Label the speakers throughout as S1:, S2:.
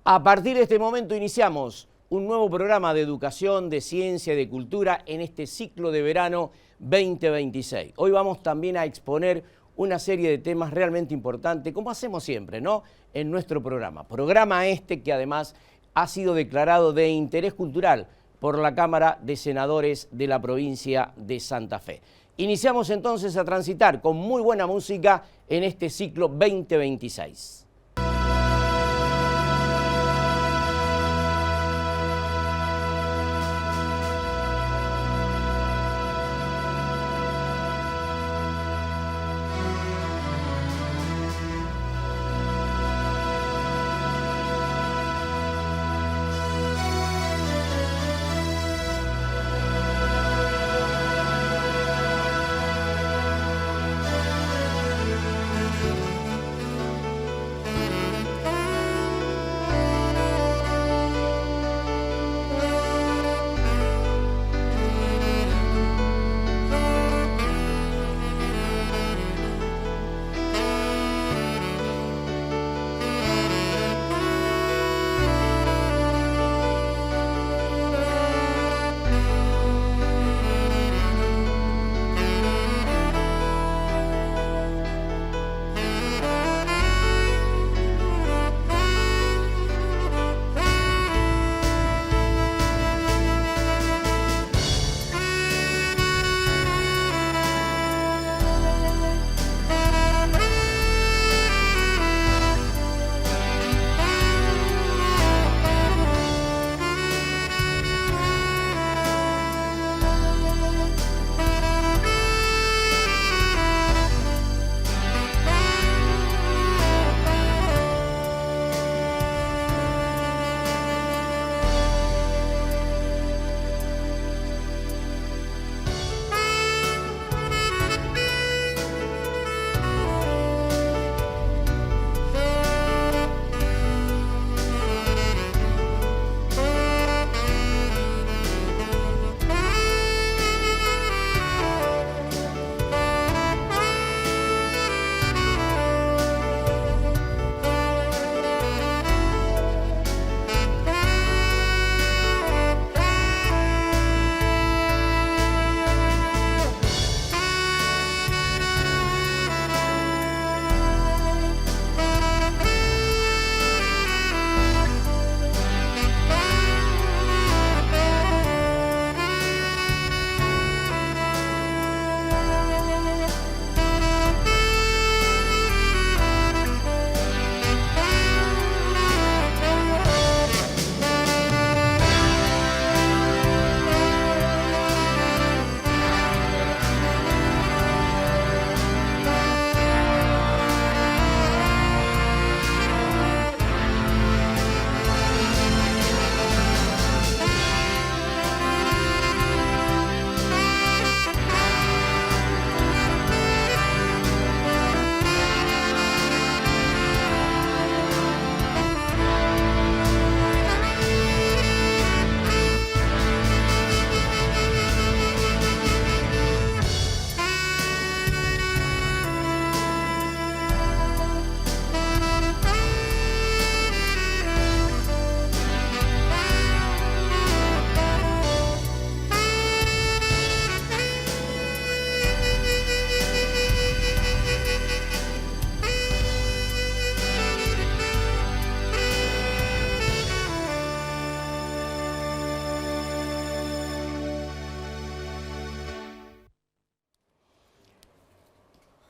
S1: A partir de este momento iniciamos un nuevo programa de educación, de ciencia y de cultura en este ciclo de verano 2026. Hoy vamos también a exponer una serie de temas realmente importantes, como hacemos siempre, ¿no? En nuestro programa. Programa este que además ha sido declarado de interés cultural por la Cámara de Senadores de la provincia de Santa Fe. Iniciamos entonces a transitar con muy buena música en este ciclo 2026.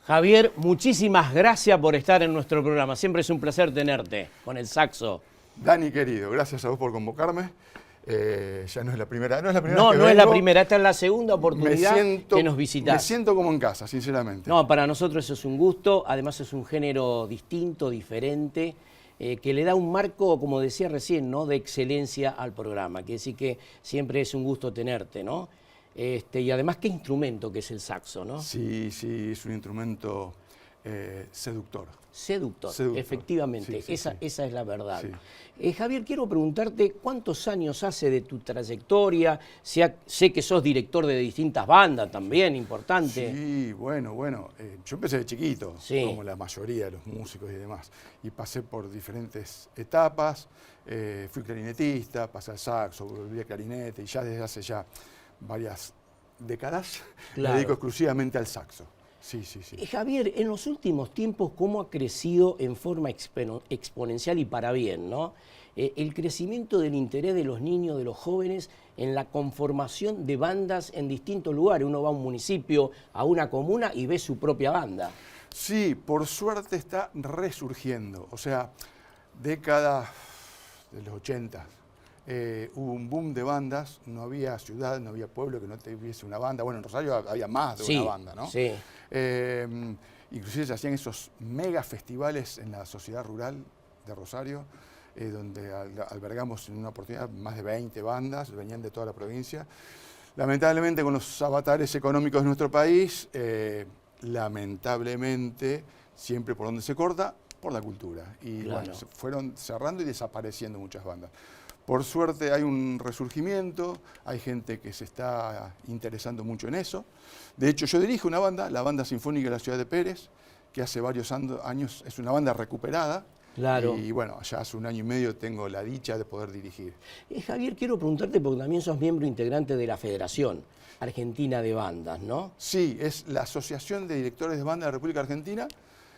S1: Javier, muchísimas gracias por estar en nuestro programa. Siempre es un placer tenerte con el saxo.
S2: Dani, querido, gracias a vos por convocarme. Ya no es la primera,
S1: no es la primera, esta es la segunda oportunidad que nos visitás.
S2: Me siento como en casa, sinceramente.
S1: No, para nosotros eso es un gusto, además es un género distinto, diferente, que le da un marco, como decía recién, ¿no?, de excelencia al programa. Quiere decir que siempre es un gusto tenerte, ¿no? Y además, qué instrumento que es el saxo, ¿no?
S2: Sí, sí, es un instrumento seductor.
S1: Seductor, efectivamente,
S2: sí,
S1: esa es la verdad.
S2: Sí.
S1: Javier, quiero preguntarte cuántos años hace de tu trayectoria. Sé que sos director de distintas bandas también, importante.
S2: Sí, bueno, yo empecé de chiquito,
S1: sí.
S2: como la mayoría de los músicos y demás, y pasé por diferentes etapas. Fui clarinetista, pasé al saxo, volví a clarinete, y ya desde hace ya varias décadas me dedico exclusivamente al saxo. Sí.
S1: Javier, en los últimos tiempos, ¿cómo ha crecido en forma exponencial y para bien, ¿no? El crecimiento del interés de los niños, de los jóvenes, en la conformación de bandas en distintos lugares? Uno va a un municipio, a una comuna y ve su propia banda.
S2: Sí, por suerte está resurgiendo. O sea, década de los 80, hubo un boom de bandas, no había ciudad, no había pueblo que no tuviese una banda. Bueno, en Rosario había más de una banda, ¿no?
S1: Sí.
S2: Inclusive se hacían esos mega festivales en la sociedad rural de Rosario, donde albergamos en una oportunidad más de 20 bandas, venían de toda la provincia. Lamentablemente, con los avatares económicos de nuestro país, lamentablemente, siempre por donde se corta, por la cultura. Y bueno, se fueron cerrando y desapareciendo muchas bandas. Por suerte hay un resurgimiento, hay gente que se está interesando mucho en eso. De hecho, yo dirijo una banda, la Banda Sinfónica de la Ciudad de Pérez, que hace varios años es una banda recuperada.
S1: Claro.
S2: Y bueno, ya hace 1 año y medio tengo la dicha de poder dirigir.
S1: Javier, quiero preguntarte, porque también sos miembro integrante de la Federación Argentina de Bandas, ¿no?
S2: Sí, es la Asociación de Directores de Bandas de la República Argentina.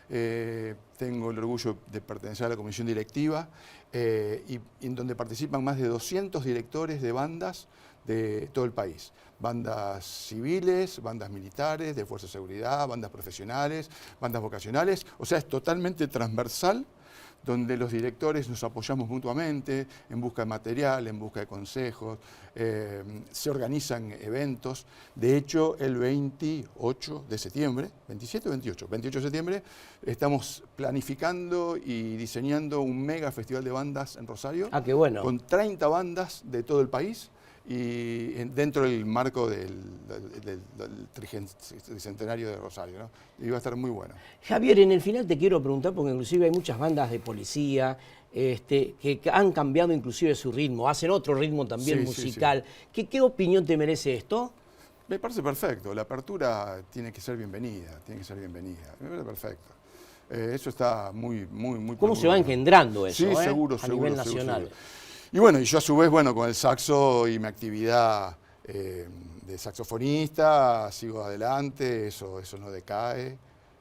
S2: Tengo el orgullo de pertenecer a la comisión directiva y en donde participan más de 200 directores de bandas de todo el país. Bandas civiles, bandas militares, de fuerza de seguridad, bandas profesionales, bandas vocacionales. O sea, es totalmente transversal, donde los directores nos apoyamos mutuamente en busca de material, en busca de consejos, se organizan eventos. De hecho, el 28 de septiembre, 27 o 28 de septiembre, estamos planificando y diseñando un mega festival de bandas en Rosario.
S1: ¡Ah, qué bueno!
S2: Con 30 bandas de todo el país y dentro del marco del tricentenario de Rosario, ¿no? Y va a estar muy bueno.
S1: Javier, en el final te quiero preguntar, porque inclusive hay muchas bandas de policía que han cambiado inclusive su ritmo, hacen otro ritmo también musical. Sí. ¿Qué opinión te merece esto?
S2: Me parece perfecto, la apertura tiene que ser bienvenida, me parece perfecto. Eso está muy
S1: ¿Cómo se va engendrando eso?
S2: Sí, seguro,
S1: a nivel nacional.
S2: Seguro. Y bueno, y yo a su vez, bueno, con el saxo y mi actividad de saxofonista, sigo adelante, eso no decae.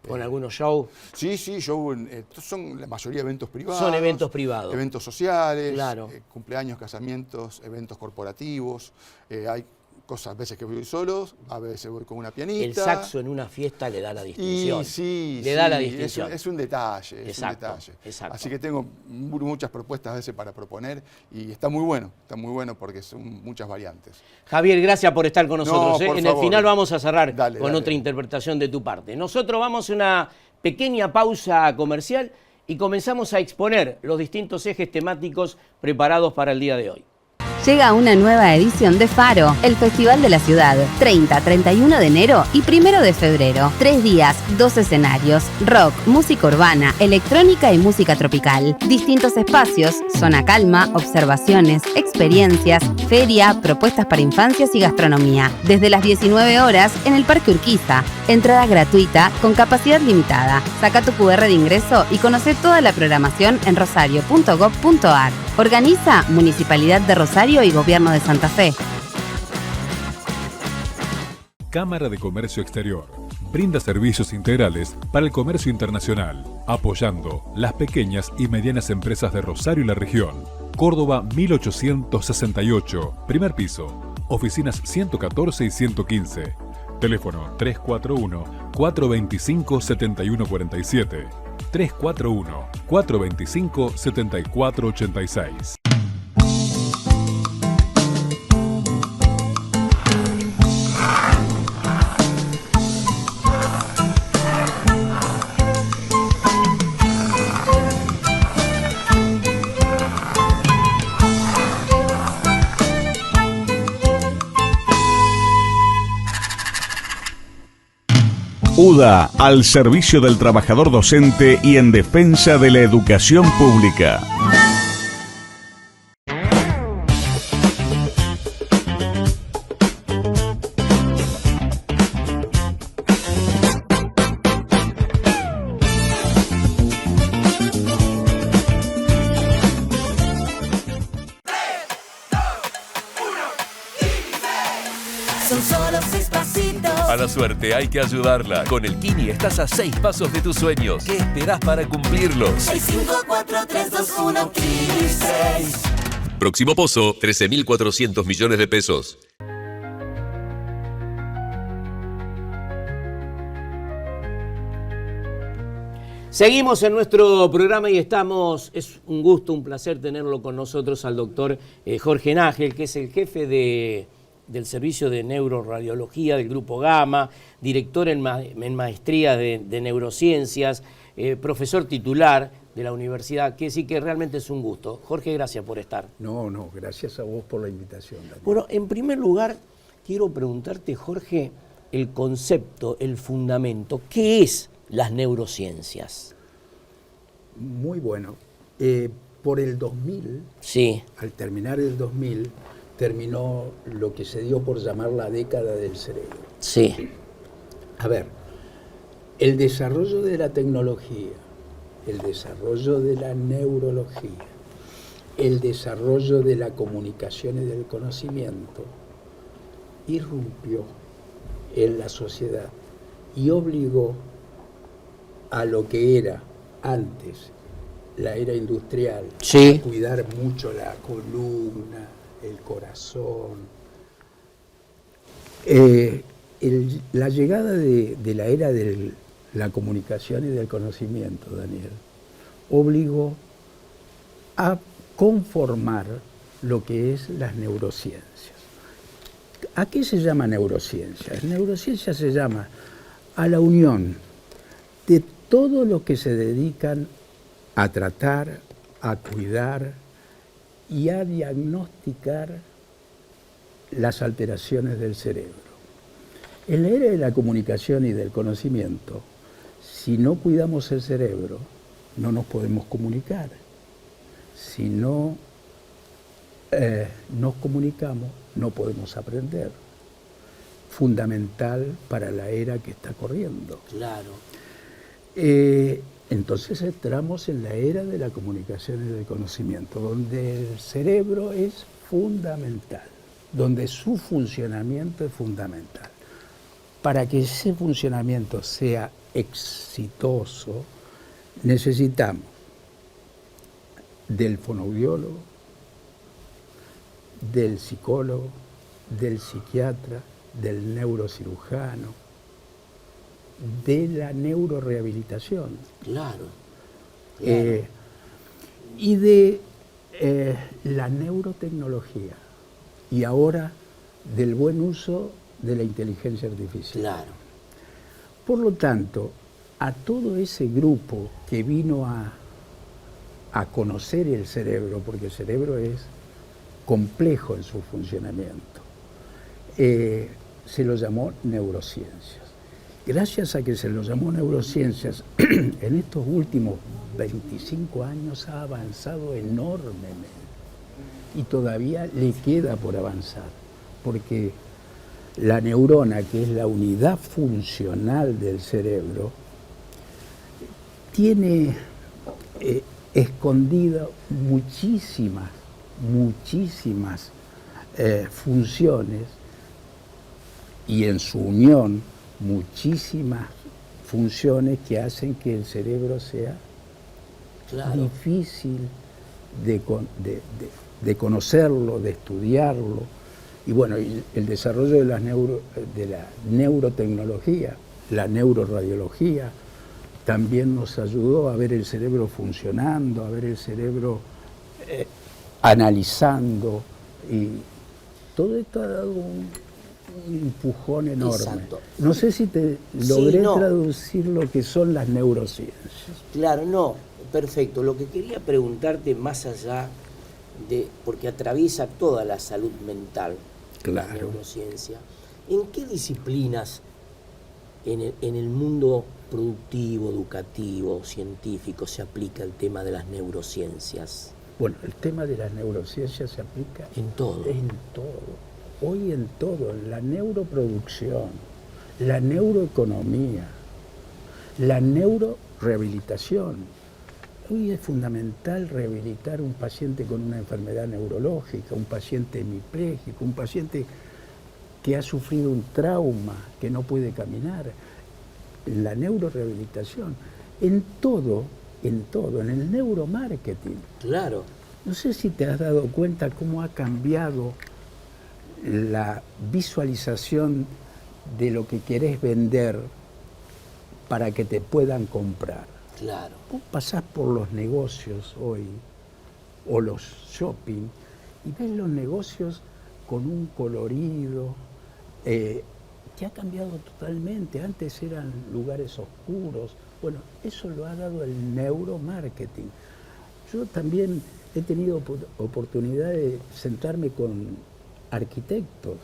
S1: ¿Con algunos shows?
S2: Sí, shows, son la mayoría eventos privados.
S1: Son eventos privados.
S2: Eventos sociales,
S1: claro.
S2: Cumpleaños, casamientos, eventos corporativos. Hay cosas, a veces que voy solo, a veces voy con una pianista.
S1: El saxo en una fiesta le da la distinción.
S2: Da
S1: la distinción.
S2: Es un detalle,
S1: Exacto.
S2: Así que tengo muchas propuestas a veces para proponer y está muy bueno porque son muchas variantes.
S1: Javier, gracias por estar con nosotros.
S2: No, por
S1: en
S2: favor.
S1: El final vamos a cerrar
S2: Dale.
S1: otra interpretación de tu parte. Nosotros vamos a una pequeña pausa comercial y comenzamos a exponer los distintos ejes temáticos preparados para el día de hoy.
S3: Llega una nueva edición de Faro, el Festival de la Ciudad, 30, 31 de enero y 1 de febrero. 3 días, 2 escenarios, rock, música urbana, electrónica y música tropical. Distintos espacios, zona calma, observaciones, experiencias, feria, propuestas para infancias y gastronomía. Desde las 19 horas en el Parque Urquiza. Entrada gratuita con capacidad limitada. Saca tu QR de ingreso y conoce toda la programación en rosario.gov.ar. Organiza Municipalidad de Rosario y Gobierno de Santa Fe.
S4: Cámara de Comercio Exterior. Brinda servicios integrales para el comercio internacional, apoyando las pequeñas y medianas empresas de Rosario y la región. Córdoba 1868, primer piso. Oficinas 114 y 115. Teléfono 341-425-7147. 341-425-7486.
S5: UDA, al servicio del trabajador docente y en defensa de la educación pública.
S6: A la suerte hay que ayudarla. Con el Kini estás a 6 pasos de tus sueños. ¿Qué esperás para cumplirlos?
S7: 6, 5, 4, 3, 2, 1, Kini 6.
S6: Próximo pozo, 13.400 millones de pesos.
S1: Seguimos en nuestro programa y es un gusto, un placer tenerlo con nosotros al doctor Jorge Nágel, que es el jefe del Servicio de Neuroradiología del Grupo Gama, director en maestría de Neurociencias, profesor titular de la universidad, que sí que realmente es un gusto. Jorge, gracias por estar.
S8: No, gracias a vos por la invitación, Daniel.
S1: Bueno, en primer lugar, quiero preguntarte, Jorge, el concepto, el fundamento, ¿qué es las neurociencias?
S8: Muy bueno. Por el 2000,
S1: sí,
S8: al terminar el 2000, terminó lo que se dio por llamar la década del cerebro.
S1: Sí.
S8: A ver, el desarrollo de la tecnología, el desarrollo de la neurología, el desarrollo de la comunicación y del conocimiento irrumpió en la sociedad y obligó a lo que era antes la era industrial,
S1: sí,
S8: a cuidar mucho la columna, el corazón. La llegada de la era de la comunicación y del conocimiento, Daniel, obligó a conformar lo que es las neurociencias. ¿A qué se llama neurociencia? Neurociencia se llama a la unión de todos los que se dedican a tratar, a cuidar y a diagnosticar las alteraciones del cerebro. En la era de la comunicación y del conocimiento, si no cuidamos el cerebro, no nos podemos comunicar. Si no nos comunicamos, no podemos aprender. Fundamental para la era que está corriendo.
S1: Claro.
S8: Entonces entramos en la era de la comunicación y del conocimiento, donde el cerebro es fundamental, donde su funcionamiento es fundamental. Para que ese funcionamiento sea exitoso, necesitamos del fonoaudiólogo, del psicólogo, del psiquiatra, del neurocirujano, de la neurorehabilitación.
S1: Claro.
S8: Y de la neurotecnología. Y ahora del buen uso de la inteligencia artificial.
S1: Claro.
S8: Por lo tanto, a todo ese grupo que vino a conocer el cerebro, porque el cerebro es complejo en su funcionamiento, se lo llamó neurociencias. Gracias a que se lo llamó neurociencias, en estos últimos 25 años ha avanzado enormemente y todavía le queda por avanzar, porque la neurona, que es la unidad funcional del cerebro, tiene escondidas muchísimas funciones y en su unión muchísimas funciones que hacen que el cerebro sea difícil de conocerlo, de estudiarlo. Y bueno, el desarrollo de la neurotecnología, la neuroradiología, también nos ayudó a ver el cerebro funcionando, a ver el cerebro analizando, y todo esto ha dado un empujón enorme.
S1: Exacto.
S8: No sé si te logré traducir lo que son las neurociencias.
S1: Claro, no, perfecto. Lo que quería preguntarte más allá de, porque atraviesa toda la salud mental,
S8: claro,
S1: la neurociencia, ¿en qué disciplinas en el mundo productivo, educativo, científico se aplica el tema de las neurociencias?
S8: Bueno, el tema de las neurociencias se aplica
S1: en todo.
S8: En todo. Hoy en todo, en la neuroproducción, la neuroeconomía, la neurorehabilitación. Hoy es fundamental rehabilitar un paciente con una enfermedad neurológica, un paciente hemipléjico, un paciente que ha sufrido un trauma, que no puede caminar. La neurorehabilitación, en el neuromarketing.
S1: Claro.
S8: No sé si te has dado cuenta cómo ha cambiado la visualización de lo que querés vender para que te puedan comprar.
S1: Claro.
S8: Vos pasás por los negocios hoy, o los shopping, y ves los negocios con un colorido que ha cambiado totalmente. Antes eran lugares oscuros. Bueno, eso lo ha dado el neuromarketing. Yo también he tenido oportunidad de sentarme con arquitectos,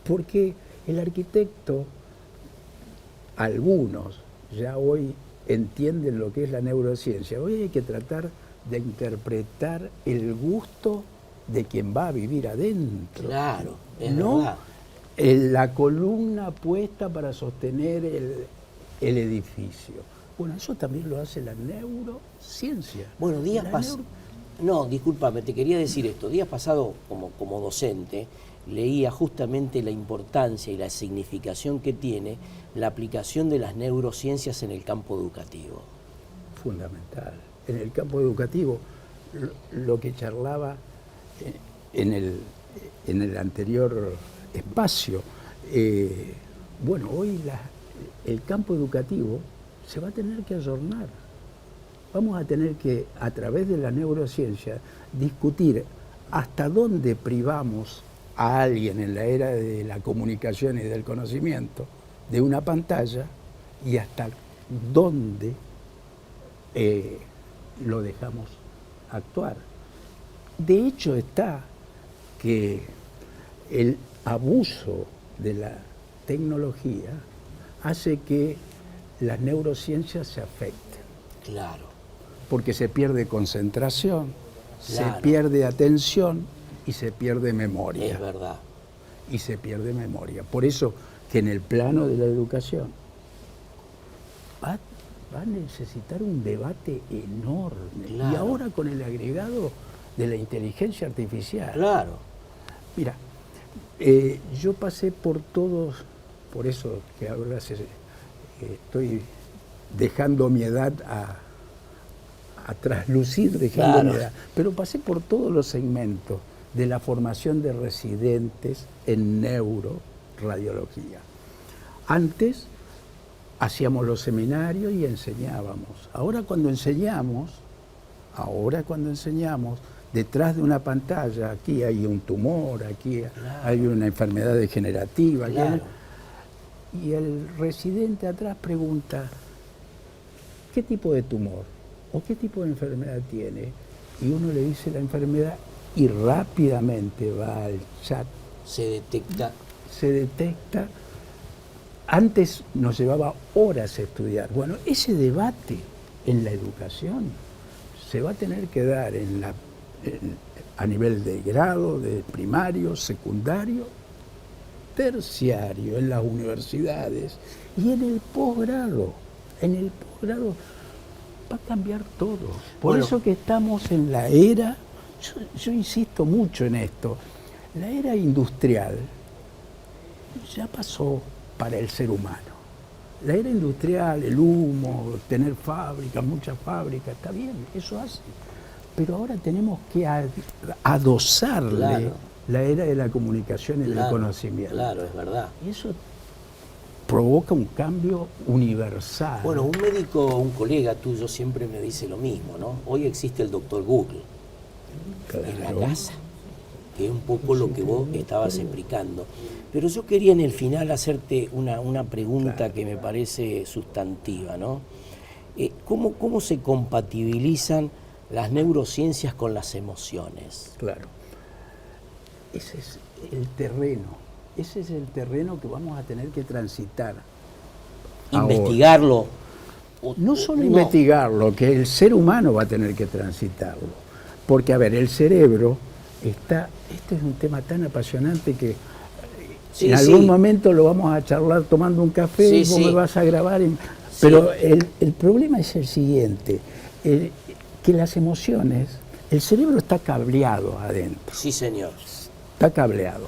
S8: porque el arquitecto, algunos ya hoy entienden lo que es la neurociencia. Hoy hay que tratar de interpretar el gusto de quien va a vivir adentro.
S1: Claro, es
S8: no
S1: verdad.
S8: La columna puesta para sostener el edificio. Bueno, eso también lo hace la neurociencia.
S1: Bueno, No, discúlpame, te quería decir esto. Días pasados, como docente, leía justamente la importancia y la significación que tiene la aplicación de las neurociencias en el campo educativo.
S8: Fundamental. En el campo educativo, lo que charlaba en el anterior espacio, bueno, hoy el campo educativo se va a tener que ayornar. Vamos a tener que, a través de la neurociencia, discutir hasta dónde privamos a alguien en la era de la comunicación y del conocimiento de una pantalla y hasta dónde lo dejamos actuar. De hecho está que el abuso de la tecnología hace que las neurociencias se afecten.
S1: Claro.
S8: Porque se pierde concentración,
S1: Claro.
S8: se pierde atención y se pierde memoria.
S1: Es verdad.
S8: Y se pierde memoria. Por eso que en el plano de la educación va a necesitar un debate enorme.
S1: Claro.
S8: Y ahora con el agregado de la inteligencia artificial.
S1: Claro.
S8: Mira, yo pasé por todos, por eso que ahora estoy dejando mi edad a traslucir, dejando mi edad, pero pasé por todos los segmentos de la formación de residentes en neuroradiología. Antes hacíamos los seminarios y enseñábamos. Ahora cuando enseñamos, detrás de una pantalla, aquí hay un tumor, aquí hay una enfermedad degenerativa.
S1: Claro.
S8: Y el residente atrás pregunta, ¿qué tipo de tumor o qué tipo de enfermedad tiene? Y uno le dice la enfermedad y rápidamente va al chat.
S1: Se detecta.
S8: Antes nos llevaba horas estudiar. Bueno, ese debate en la educación se va a tener que dar a nivel de grado, de primario, secundario, terciario, en las universidades y en el posgrado. En el posgrado va a cambiar todo. Por eso que estamos en la era, yo insisto mucho en esto, la era industrial ya pasó para el ser humano. La era industrial, el humo, tener fábricas, muchas fábricas, está bien, eso hace. Pero ahora tenemos que adosarle la era de la comunicación y del conocimiento.
S1: Claro, es verdad.
S8: Y eso provoca un cambio universal.
S1: Bueno, un médico, un colega tuyo siempre me dice lo mismo, ¿no? Hoy existe el doctor Google en la casa, que es un poco lo que vos estabas explicando. Pero yo quería en el final hacerte una pregunta que me parece sustantiva, ¿no? ¿Cómo se compatibilizan las neurociencias con las emociones?
S8: Claro. Ese es el terreno. Ese es el terreno que vamos a tener que transitar
S1: investigarlo.
S8: No solo investigarlo, que el ser humano va a tener que transitarlo. Porque, a ver, el cerebro está... Este es un tema tan apasionante que en algún momento lo vamos a charlar tomando un café, y vos me vas a grabar. Pero el problema es el siguiente, que las emociones, el cerebro está cableado adentro.
S1: Sí, señor.
S8: Está cableado.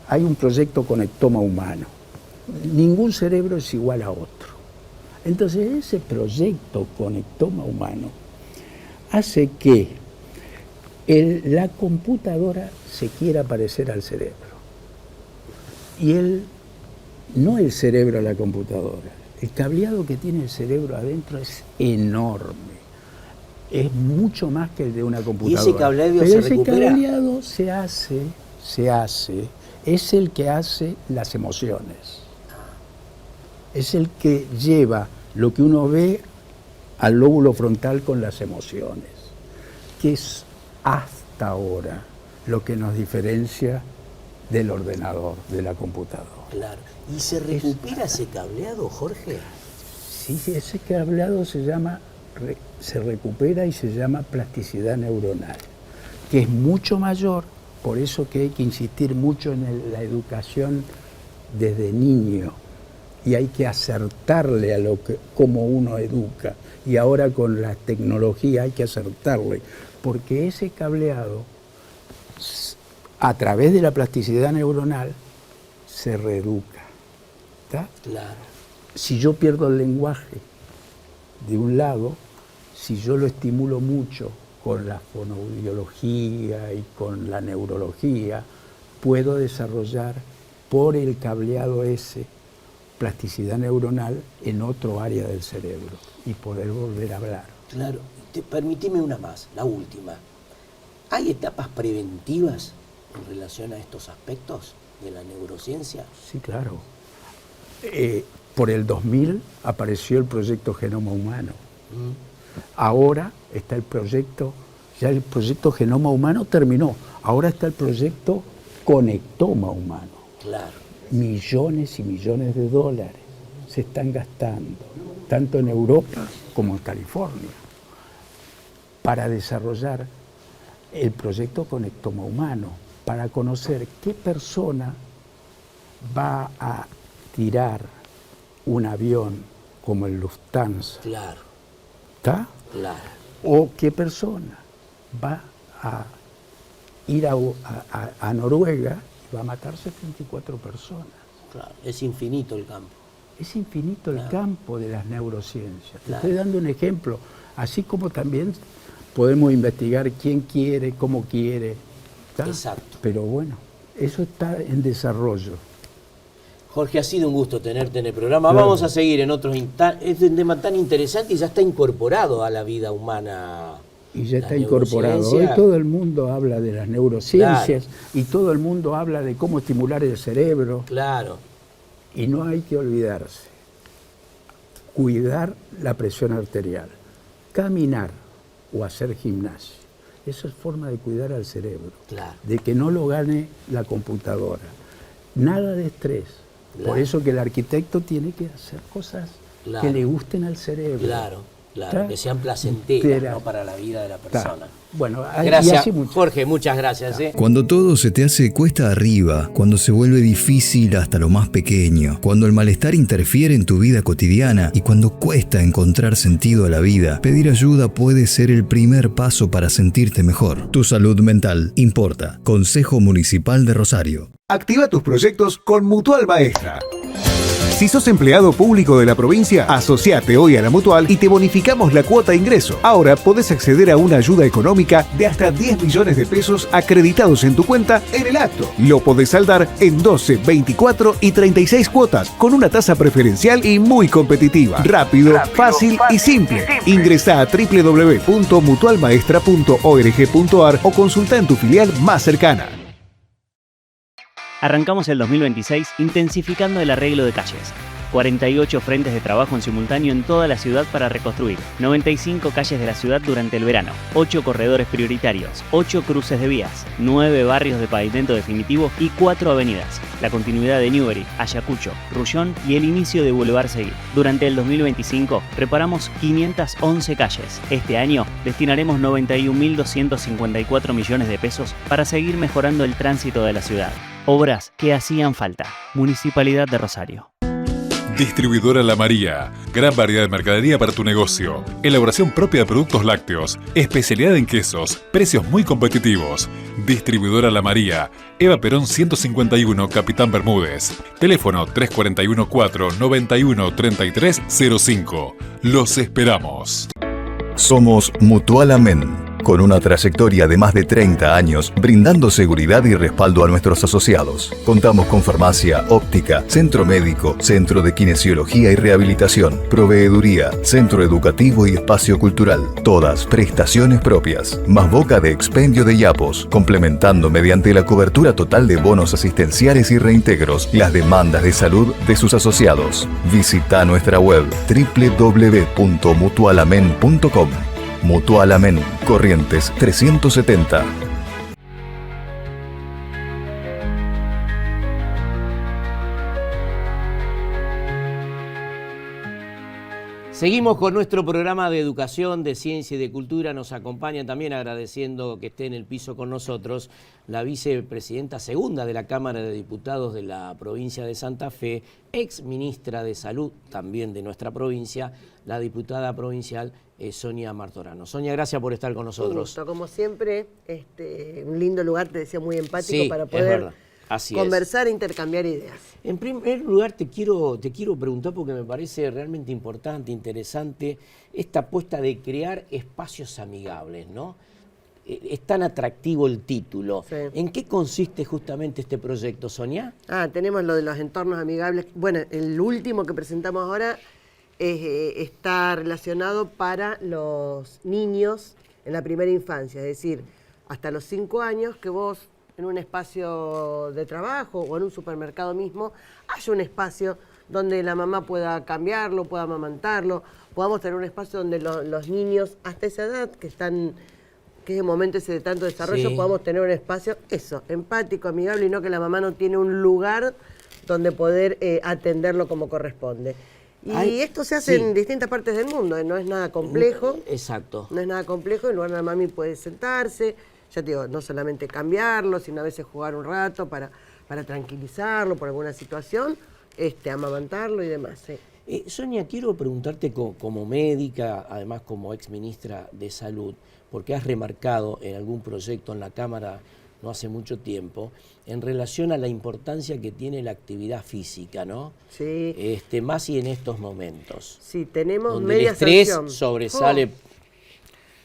S8: Hay un proyecto Conectoma Humano. Ningún cerebro es igual a otro. Entonces ese proyecto Conectoma Humano hace que la computadora se quiera parecer al cerebro. Y no el cerebro a la computadora. El cableado que tiene el cerebro adentro es enorme. Es mucho más que el de una computadora.
S1: ¿Y ese cableado
S8: Pero
S1: se recupera?
S8: Ese cableado se hace, es el que hace las emociones. Es el que lleva lo que uno ve al lóbulo frontal con las emociones, que es hasta ahora lo que nos diferencia del ordenador, de la computadora.
S1: Claro. ¿Y se recupera ese cableado, Jorge?
S8: Sí, ese cableado se recupera y se llama plasticidad neuronal, que es mucho mayor, por eso que hay que insistir mucho en la educación desde niño, y hay que acertarle a cómo uno educa, y ahora con la tecnología hay que acertarle, porque ese cableado, a través de la plasticidad neuronal, se reeduca. ¿Está?
S1: Claro.
S8: Si yo pierdo el lenguaje de un lado, si yo lo estimulo mucho con la fonoaudiología y con la neurología, puedo desarrollar por el cableado ese plasticidad neuronal en otro área del cerebro y poder volver a hablar.
S1: Claro. Permíteme una más, la última. ¿Hay etapas preventivas en relación a estos aspectos de la neurociencia?
S8: Sí, claro. Por el 2000 apareció el proyecto Genoma Humano. Ahora está ya el proyecto Genoma Humano terminó. Ahora está el proyecto Conectoma Humano.
S1: Claro.
S8: Millones y millones de dólares se están gastando, tanto en Europa como en California, para desarrollar el proyecto Conectoma Humano, para conocer qué persona va a tirar un avión como el Lufthansa.
S1: Claro.
S8: ¿Está?
S1: Claro.
S8: O qué persona va a ir a Noruega y va a matar 74 personas.
S1: Claro. Es infinito el campo.
S8: Es infinito el campo de las neurociencias. Te
S1: Claro.
S8: estoy dando un ejemplo, así como también podemos investigar quién quiere, cómo quiere. ¿Está?
S1: Exacto.
S8: Pero bueno, eso está en desarrollo.
S1: Jorge, ha sido un gusto tenerte en el programa.
S8: Claro.
S1: Vamos a seguir en otros instantes. Es un tema tan interesante y ya está incorporado a la vida humana.
S8: Y ya
S1: La
S8: está incorporado. Hoy
S1: neurociencia.
S8: todo el mundo habla de las neurociencias,
S1: Claro.
S8: y todo el mundo habla de cómo estimular el cerebro.
S1: Claro.
S8: Y no hay que olvidarse, cuidar la presión arterial, caminar o hacer gimnasia. Eso es forma de cuidar al cerebro,
S1: Claro.
S8: de que no lo gane la computadora. Nada de estrés.
S1: Claro.
S8: Por eso que el arquitecto tiene que hacer cosas
S1: Claro.
S8: que le gusten al cerebro.
S1: Claro.
S8: ¿Está?
S1: Que sean placenteras,
S8: Entera.
S1: ¿no? Para la vida de la persona.
S8: Bueno, y
S1: Gracias,
S8: así mucho.
S1: Jorge, muchas gracias.
S9: Cuando todo se te hace cuesta arriba, cuando se vuelve difícil hasta lo más pequeño, cuando el malestar interfiere en tu vida cotidiana y cuando cuesta encontrar sentido a la vida, pedir ayuda puede ser el primer paso para sentirte mejor. Tu salud mental importa. Consejo Municipal de Rosario.
S10: Activa tus proyectos con Mutual Maestra. Si sos empleado público de la provincia, asociate hoy a la Mutual y te bonificamos la cuota de ingreso. Ahora podés acceder a una ayuda económica de hasta 10 millones de pesos acreditados en tu cuenta en el acto. Lo podés saldar en 12, 24 y 36 cuotas con una tasa preferencial y muy competitiva. Rápido, fácil y simple. Ingresá a www.mutualmaestra.org.ar o consulta en tu filial más cercana.
S11: Arrancamos el 2026 intensificando el arreglo de calles. 48 frentes de trabajo en simultáneo en toda la ciudad para reconstruir, 95 calles de la ciudad durante el verano, 8 corredores prioritarios, 8 cruces de vías, 9 barrios de pavimento definitivo y 4 avenidas. La continuidad de Newbery, Ayacucho, Rullón y el inicio de Boulevard Seguí. Durante el 2025 reparamos 511 calles. Este año destinaremos 91.254 millones de pesos para seguir mejorando el tránsito de la ciudad. Obras que hacían falta. Municipalidad de Rosario.
S4: Distribuidora La María. Gran variedad de mercadería para tu negocio. Elaboración propia de productos lácteos. Especialidad en quesos. Precios muy competitivos. Distribuidora La María. Eva Perón 151, Capitán Bermúdez. Teléfono 341 4 91 33 05. Los esperamos.
S9: Somos Mutual Amén, con una trayectoria de más de 30 años brindando seguridad y respaldo a nuestros asociados. Contamos con farmacia, óptica, centro médico, centro de kinesiología y rehabilitación, proveeduría, centro educativo y espacio cultural. Todas prestaciones propias, más boca de expendio de yapos, complementando mediante la cobertura total de bonos asistenciales y reintegros las demandas de salud de sus asociados. Visita nuestra web www.mutualamen.com. Mutual Amén, Corrientes 370.
S1: Seguimos con nuestro programa de educación, de ciencia y de cultura. Nos acompaña también, agradeciendo que esté en el piso con nosotros, la vicepresidenta segunda de la Cámara de Diputados de la provincia de Santa Fe, ex ministra de Salud también de nuestra provincia, la diputada provincial Sonia Martorano. Sonia, gracias por estar con nosotros.
S12: Un gusto, como siempre, un lindo lugar, te decía, muy empático,
S1: sí,
S12: para poder conversar e
S1: es.
S12: intercambiar ideas.
S1: En primer lugar, te quiero preguntar, porque me parece realmente importante, interesante, esta apuesta de crear espacios amigables, ¿no? Es tan atractivo el título. Sí. ¿En qué consiste justamente este proyecto, Sonia?
S12: Tenemos lo de los entornos amigables. Bueno, el último que presentamos ahora está relacionado para los niños en la primera infancia, es decir, hasta los 5 años, que vos en un espacio de trabajo o en un supermercado mismo haya un espacio donde la mamá pueda cambiarlo, pueda amamantarlo, podamos tener un espacio donde los niños hasta esa edad que es el momento ese de tanto desarrollo, sí, podamos tener un espacio, empático, amigable, y no que la mamá no tiene un lugar donde poder atenderlo como corresponde. Y esto se hace en distintas partes del mundo, no es nada complejo.
S1: Exacto.
S12: No es nada complejo, en lugar de la mami puede sentarse, ya te digo, no solamente cambiarlo, sino a veces jugar un rato para tranquilizarlo por alguna situación, amamantarlo y demás.
S1: Sonia, quiero preguntarte como médica, además como ex ministra de Salud, porque has remarcado en algún proyecto en la Cámara no hace mucho tiempo, en relación a la importancia que tiene la actividad física, ¿no?
S12: Sí.
S1: Más y en estos momentos.
S12: Sí, tenemos
S1: donde
S12: media sanción.
S1: El estrés sobresale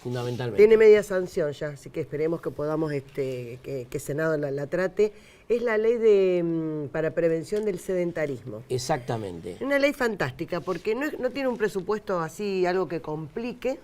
S1: fundamentalmente.
S12: Tiene media sanción ya, así que esperemos que podamos, que Senado la trate. Es la ley para prevención del sedentarismo.
S1: Exactamente.
S12: Es una ley fantástica, porque no tiene un presupuesto así, algo que complique,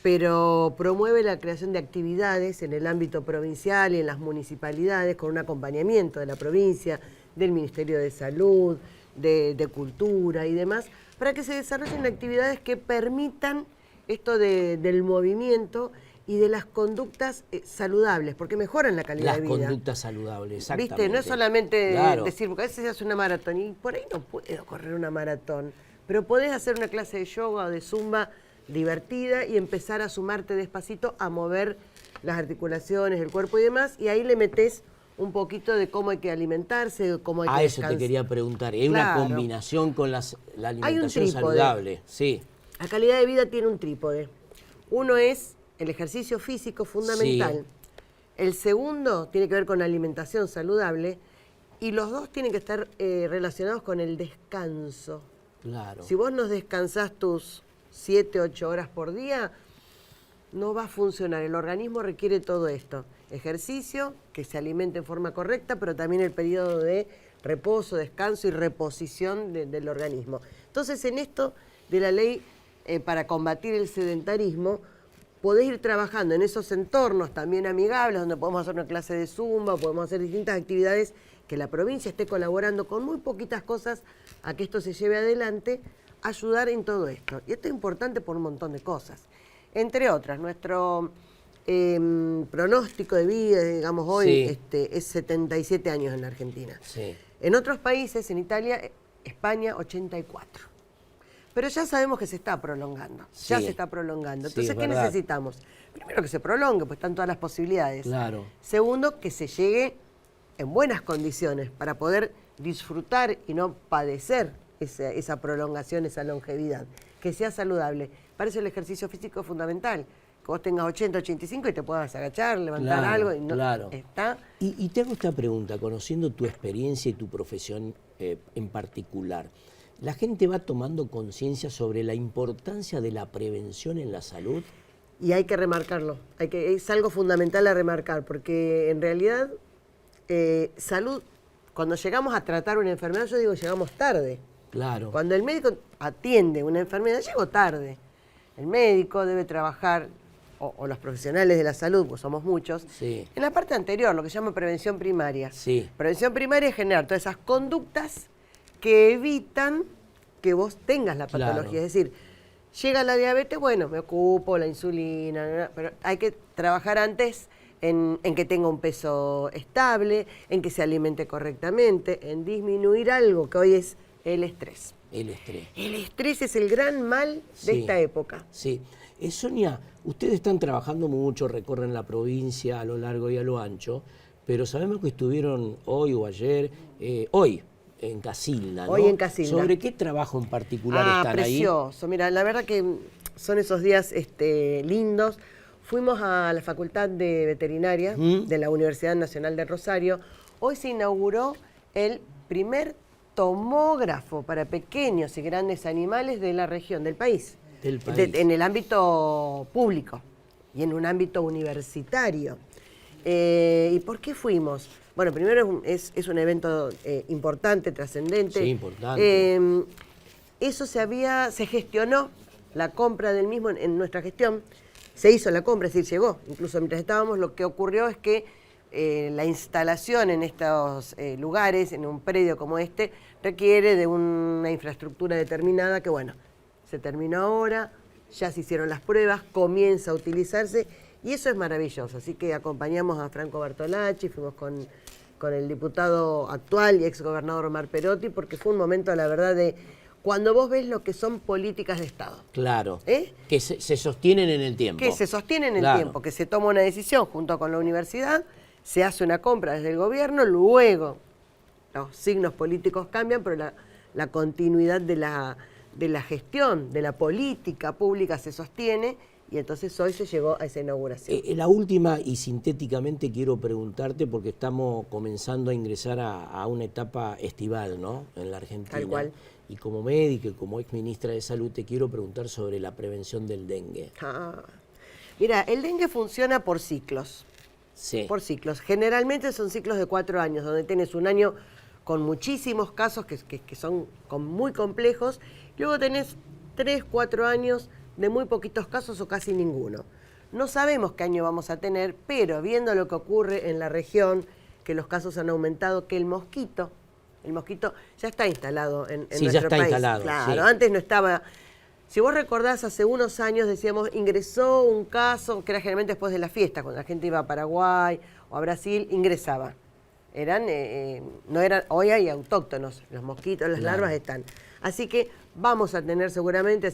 S12: pero promueve la creación de actividades en el ámbito provincial y en las municipalidades con un acompañamiento de la provincia, del Ministerio de Salud, de Cultura y demás, para que se desarrollen actividades que permitan esto del movimiento y de las conductas saludables, porque mejoran la calidad de vida.
S1: Las conductas saludables, exactamente.
S12: ¿Viste? No es solamente decir, porque a veces se hace una maratón, y por ahí no puedo correr una maratón, pero podés hacer una clase de yoga o de zumba divertida y empezar a sumarte despacito a mover las articulaciones, el cuerpo y demás, y ahí le metés un poquito de cómo hay que alimentarse, de cómo hay que descansar.
S1: Eso te quería preguntar, ¿es una combinación con la alimentación saludable? Sí.
S12: La calidad de vida tiene un trípode. Uno es el ejercicio físico fundamental. Sí. El segundo tiene que ver con la alimentación saludable y los dos tienen que estar relacionados con el descanso.
S1: Claro.
S12: Si vos no descansás tus 7, 8 horas por día, no va a funcionar. El organismo requiere todo esto. Ejercicio, que se alimente en forma correcta, pero también el periodo de reposo, descanso y reposición del organismo. Entonces, en esto de la ley para combatir el sedentarismo, podés ir trabajando en esos entornos también amigables, donde podemos hacer una clase de zumba, podemos hacer distintas actividades que la provincia esté colaborando con muy poquitas cosas a que esto se lleve adelante, ayudar en todo esto. Y esto es importante por un montón de cosas. Entre otras, nuestro pronóstico de vida, digamos, hoy es 77 años en la Argentina.
S1: Sí.
S12: En otros países, en Italia, España, 84. Pero ya sabemos que se está prolongando, ya se está prolongando. Entonces, ¿qué necesitamos? Primero, que se prolongue, pues están todas las posibilidades.
S1: Claro.
S12: Segundo, que se llegue en buenas condiciones para poder disfrutar y no padecer esa prolongación, esa longevidad. Que sea saludable. Para eso el ejercicio físico es fundamental. Que vos tengas 80, 85 y te puedas agachar, levantar algo. Y no, está.
S1: Y te hago esta pregunta, conociendo tu experiencia y tu profesión en particular. ¿La gente va tomando conciencia sobre la importancia de la prevención en la salud?
S12: Y hay que remarcarlo. Es algo fundamental a remarcar, porque en realidad salud, cuando llegamos a tratar una enfermedad, yo digo llegamos tarde.
S1: Claro.
S12: Cuando el médico atiende una enfermedad, llegó tarde. El médico debe trabajar, o los profesionales de la salud, pues somos muchos, en la parte anterior, lo que se llama prevención primaria. Prevención primaria es generar todas esas conductas que evitan que vos tengas la patología. Es decir, llega la diabetes, bueno, me ocupo, la insulina, pero hay que trabajar antes en que tenga un peso estable, en que se alimente correctamente, en disminuir algo que hoy es el estrés.
S1: El estrés.
S12: El estrés es el gran mal de esta época.
S1: Sí. Sonia, ustedes están trabajando mucho, recorren la provincia a lo largo y a lo ancho, pero sabemos que estuvieron hoy o ayer, hoy en Casilda, ¿no?
S12: Hoy en Casilda.
S1: ¿Sobre qué trabajo en particular están
S12: precioso. Mira, la verdad que son esos días lindos. Fuimos a la Facultad de Veterinaria de la Universidad Nacional de Rosario. Hoy se inauguró el primer tomógrafo para pequeños y grandes animales de la región, del país. En el ámbito público y en un ámbito universitario. ¿Y por qué fuimos? Bueno, primero es un evento importante, trascendente.
S1: Sí, importante.
S12: Eso se gestionó, la compra del mismo en nuestra gestión, se hizo la compra, es decir, llegó. Incluso mientras estábamos, lo que ocurrió es que la instalación en estos lugares, en un predio como este, requiere de una infraestructura determinada que, bueno, se terminó ahora, ya se hicieron las pruebas, comienza a utilizarse y eso es maravilloso. Así que acompañamos a Franco Bartolacci, fuimos con el diputado actual y exgobernador Omar Perotti, porque fue un momento, la verdad, de cuando vos ves lo que son políticas de Estado.
S1: Claro, que se sostienen en el tiempo.
S12: Que se sostienen en el tiempo, que se toma una decisión junto con la universidad, se hace una compra desde el gobierno, luego los signos políticos cambian, pero la continuidad de la gestión, de la política pública se sostiene y entonces hoy se llegó a esa inauguración.
S1: La última y sintéticamente quiero preguntarte porque estamos comenzando a ingresar a una etapa estival, ¿no? En la Argentina.
S12: Tal cual.
S1: Y como médica y como exministra de Salud te quiero preguntar sobre la prevención del dengue.
S12: Mira, el dengue funciona por ciclos.
S1: Sí.
S12: Por ciclos. Generalmente son ciclos de 4 años, donde tenés un año con muchísimos casos que son muy complejos. Luego tenés 3, 4 años de muy poquitos casos o casi ninguno. No sabemos qué año vamos a tener, pero viendo lo que ocurre en la región, que los casos han aumentado, que el mosquito ya está instalado en nuestro país.
S1: Sí, ya está instalado.
S12: Claro, antes no estaba. Si vos recordás, hace unos años decíamos, ingresó un caso, que era generalmente después de la fiesta, cuando la gente iba a Paraguay o a Brasil, ingresaba. Hoy hay autóctonos, los mosquitos, las larvas están. Así que vamos a tener seguramente,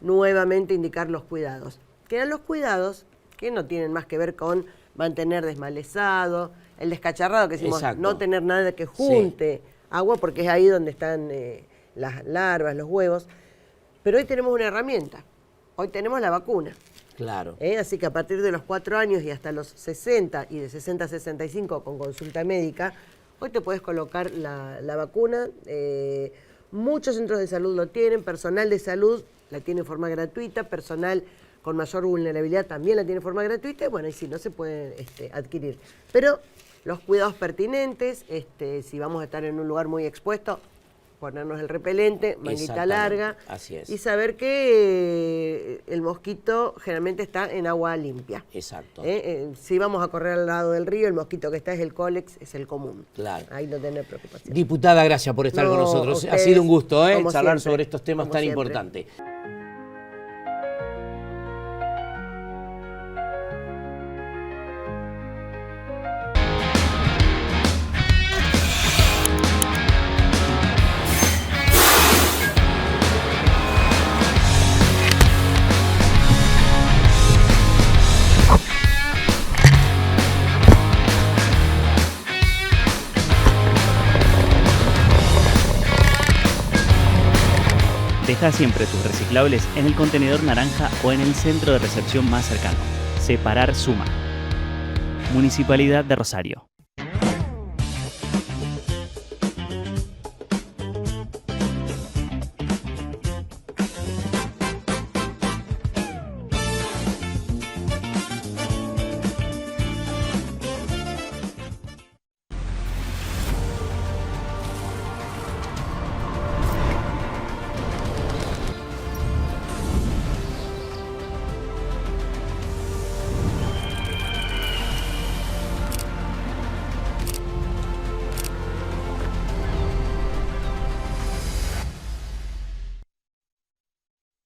S12: nuevamente indicar los cuidados. Que eran los cuidados que no tienen más que ver con mantener desmalezado, el descacharrado, que decimos, no tener nada que junte agua, porque es ahí donde están las larvas, los huevos. Pero hoy tenemos una herramienta, hoy tenemos la vacuna.
S1: Claro.
S12: Así que a partir de los 4 años y hasta los 60 y de 60 a 65 con consulta médica, hoy te puedes colocar la vacuna. Muchos centros de salud lo tienen, personal de salud la tiene en forma gratuita, personal con mayor vulnerabilidad también la tiene en forma gratuita, y bueno, y si no se puede adquirir. Pero los cuidados pertinentes, si vamos a estar en un lugar muy expuesto, ponernos el repelente, manguita larga,
S1: así es.
S12: Y saber que el mosquito generalmente está en agua limpia.
S1: Exacto.
S12: Si vamos a correr al lado del río, el mosquito que está es el cólex, es el común.
S1: Claro.
S12: Ahí no tener preocupación.
S1: Diputada, gracias por estar con nosotros. Ha sido un gusto charlar sobre estos temas tan importantes.
S11: Deja siempre tus reciclables en el contenedor naranja o en el centro de recepción más cercano. Separar suma. Municipalidad de Rosario.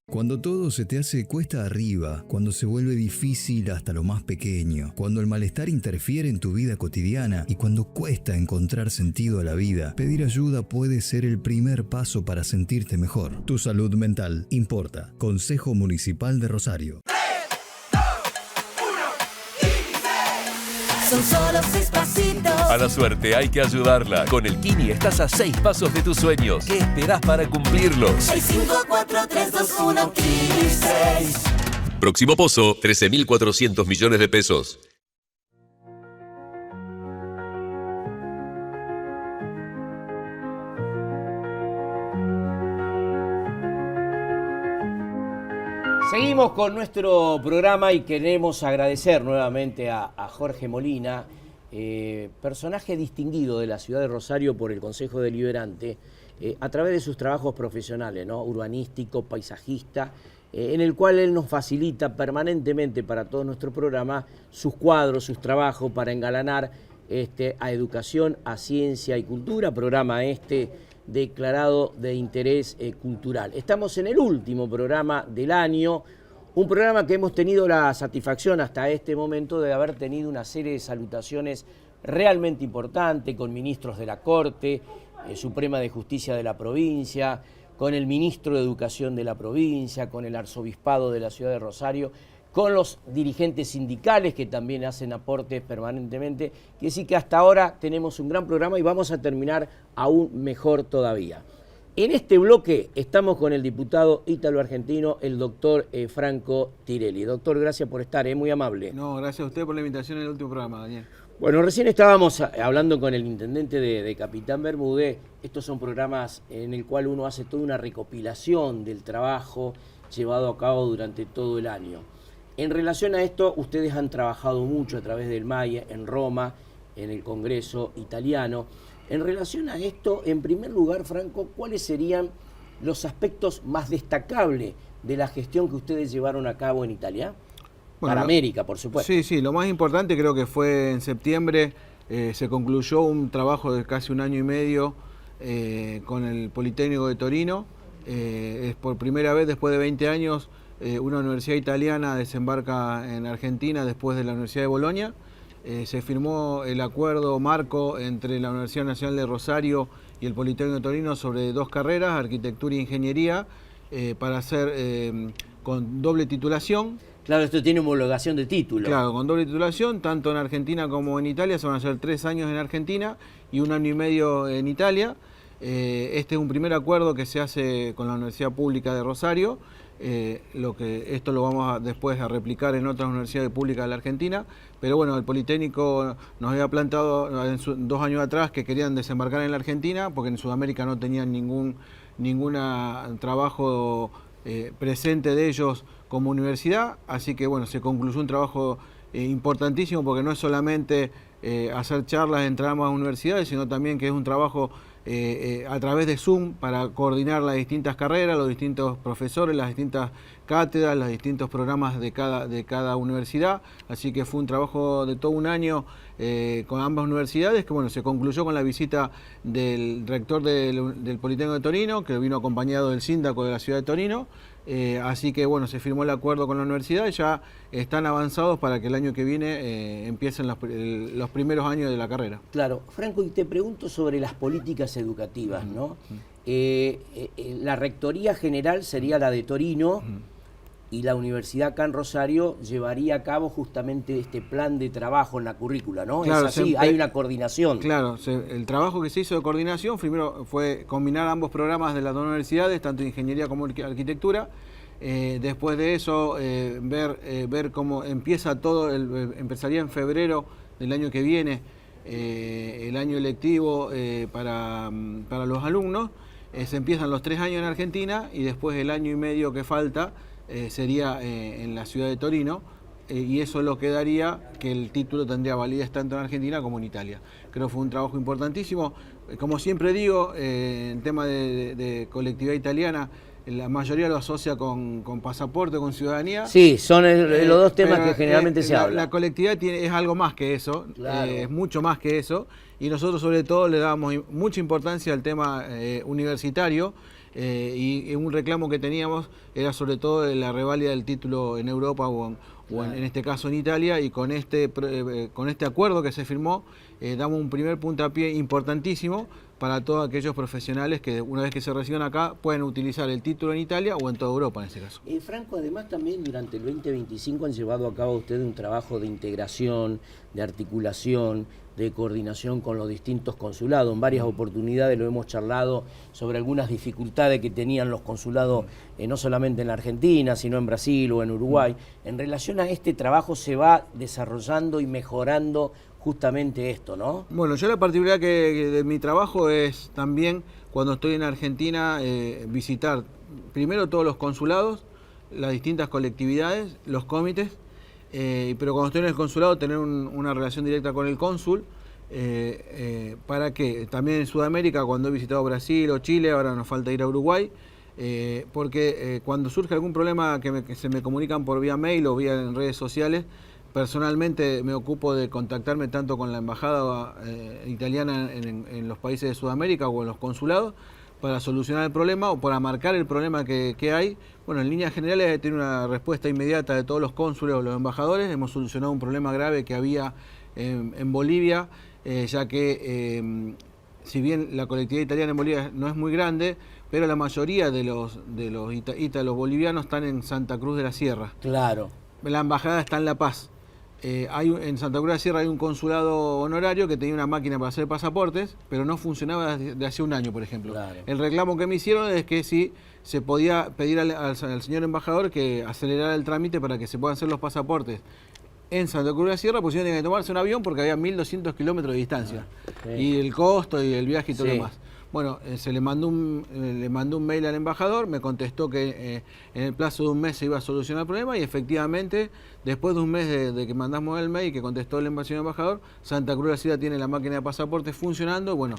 S9: Cuando todo se te hace cuesta arriba, cuando se vuelve difícil hasta lo más pequeño, cuando el malestar interfiere en tu vida cotidiana y cuando cuesta encontrar sentido a la vida, pedir ayuda puede ser el primer paso para sentirte mejor. Tu salud mental importa. Consejo Municipal de Rosario.
S7: Son solo 6 pasitos.
S6: A la suerte hay que ayudarla. Con el Kini estás a 6 pasos de tus sueños. ¿Qué esperás para cumplirlos?
S7: 6, 5, 4, 3, 2, 1, Kini 6.
S6: Próximo pozo, 13.400 millones de pesos.
S1: Seguimos con nuestro programa y queremos agradecer nuevamente a Jorge Molina, personaje distinguido de la ciudad de Rosario por el Consejo Deliberante, a través de sus trabajos profesionales, ¿no? Urbanístico, paisajista, en el cual él nos facilita permanentemente para todo nuestro programa sus cuadros, sus trabajos para engalanar a educación, a ciencia y cultura, programa declarado de interés cultural. Estamos en el último programa del año, un programa que hemos tenido la satisfacción hasta este momento de haber tenido una serie de salutaciones realmente importantes con ministros de la Corte Suprema de Justicia de la provincia, con el ministro de Educación de la provincia, con el arzobispado de la ciudad de Rosario, con los dirigentes sindicales que también hacen aportes permanentemente. Quiere decir que hasta ahora tenemos un gran programa y vamos a terminar aún mejor todavía. En este bloque estamos con el diputado ítalo-argentino, el doctor Franco Tirelli. Doctor, gracias por estar, muy amable.
S13: No, gracias a usted por la invitación en el último programa, Daniel.
S1: Bueno, recién estábamos hablando con el intendente de Capitán Bermúdez. Estos son programas en el cual uno hace toda una recopilación del trabajo llevado a cabo durante todo el año. En relación a esto, ustedes han trabajado mucho a través del MAIE en Roma, en el Congreso italiano. En relación a esto, en primer lugar, Franco, ¿cuáles serían los aspectos más destacables de la gestión que ustedes llevaron a cabo en Italia? Bueno, para América, por supuesto.
S13: Sí, lo más importante creo que fue en septiembre, se concluyó un trabajo de casi un año y medio con el Politécnico de Torino. Es por primera vez después de 20 años una universidad italiana desembarca en Argentina después de la Universidad de Bolonia. Se firmó el acuerdo marco entre la Universidad Nacional de Rosario y el Politécnico de Torino sobre 2 carreras, arquitectura e ingeniería, para hacer con doble titulación.
S1: Claro, esto tiene homologación de título.
S13: Claro, con doble titulación, tanto en Argentina como en Italia. Se van a hacer 3 años en Argentina y 1 año y medio en Italia. Este es un primer acuerdo que se hace con la Universidad Pública de Rosario. Esto lo vamos después a replicar en otras universidades públicas de la Argentina, pero bueno, el Politécnico nos había plantado 2 años atrás que querían desembarcar en la Argentina porque en Sudamérica no tenían ningún trabajo presente de ellos como universidad, así que bueno, se concluyó un trabajo importantísimo porque no es solamente hacer charlas entre ambas universidades, sino también que es un trabajo a través de Zoom para coordinar las distintas carreras, los distintos profesores, las distintas cátedras, los distintos programas de cada universidad. Así que fue un trabajo de todo un año con ambas universidades, que bueno, se concluyó con la visita del rector del Politécnico de Torino, que vino acompañado del síndaco de la ciudad de Torino. Así que bueno, se firmó el acuerdo con la universidad y ya están avanzados para que el año que viene empiecen los primeros años de la carrera.
S1: Claro, Franco, y te pregunto sobre las políticas educativas, ¿no? La rectoría general sería la de Torino y la universidad acá en Rosario llevaría a cabo justamente este plan de trabajo en la currícula, ¿no?
S13: Claro,
S1: es así, hay una coordinación.
S13: Claro, el trabajo que se hizo de coordinación primero fue combinar ambos programas de las dos universidades, tanto ingeniería como arquitectura. Después de eso, ver cómo empieza todo, empezaría en febrero del año que viene, el año electivo para los alumnos. Se empiezan los 3 años en Argentina y después el año y medio que falta sería en la ciudad de Torino, y eso lo que daría que el título tendría validez tanto en Argentina como en Italia. Creo que fue un trabajo importantísimo. Como siempre digo, el tema de colectividad italiana, la mayoría lo asocia con pasaporte, con ciudadanía.
S1: Sí, son los dos temas que generalmente se hablan.
S13: La colectividad es algo más que eso,
S1: claro.
S13: Es mucho más que eso, y nosotros sobre todo le damos mucha importancia al tema universitario. Y un reclamo que teníamos era sobre todo la reválida del título en Europa o en este caso en Italia, y con este acuerdo que se firmó damos un primer puntapié importantísimo para todos aquellos profesionales que una vez que se reciban acá pueden utilizar el título en Italia o en toda Europa en este caso.
S1: Franco, además también durante el 2025 han llevado a cabo ustedes un trabajo de integración, de articulación, de coordinación con los distintos consulados. En varias oportunidades lo hemos charlado sobre algunas dificultades que tenían los consulados, no solamente en la Argentina, sino en Brasil o en Uruguay. En relación a este trabajo se va desarrollando y mejorando justamente esto, ¿no?
S13: Bueno, yo la particularidad que de mi trabajo es también, cuando estoy en Argentina, visitar primero todos los consulados, las distintas colectividades, los comités, pero cuando estoy en el consulado tener una relación directa con el cónsul, para que también en Sudamérica, cuando he visitado Brasil o Chile, ahora nos falta ir a Uruguay, porque cuando surge algún problema que se me comunican por vía mail o vía en redes sociales, personalmente me ocupo de contactarme tanto con la embajada italiana en los países de Sudamérica o en los consulados para solucionar el problema o para marcar el problema que hay. Bueno, en líneas generales tiene una respuesta inmediata de todos los cónsules o los embajadores. Hemos solucionado un problema grave que había en Bolivia, ya que si bien la colectividad italiana en Bolivia no es muy grande, pero la mayoría de los ítalos bolivianos están en Santa Cruz de la Sierra.
S1: Claro.
S13: La embajada está en La Paz. En Santa Cruz de la Sierra hay un consulado honorario que tenía una máquina para hacer pasaportes, pero no funcionaba desde hace un año, por ejemplo. Claro. El reclamo que me hicieron es que si se podía pedir al señor embajador que acelerara el trámite para que se puedan hacer los pasaportes en Santa Cruz de la Sierra, pues tenía que tomarse un avión porque había 1.200 kilómetros de distancia. Y el costo y el viaje y todo lo demás. Bueno, le mandó un mail al embajador, me contestó que en el plazo de un mes se iba a solucionar el problema, y efectivamente, después de un mes de que mandamos el mail que contestó el embajador, Santa Cruz de la Sierra tiene la máquina de pasaportes funcionando. Bueno,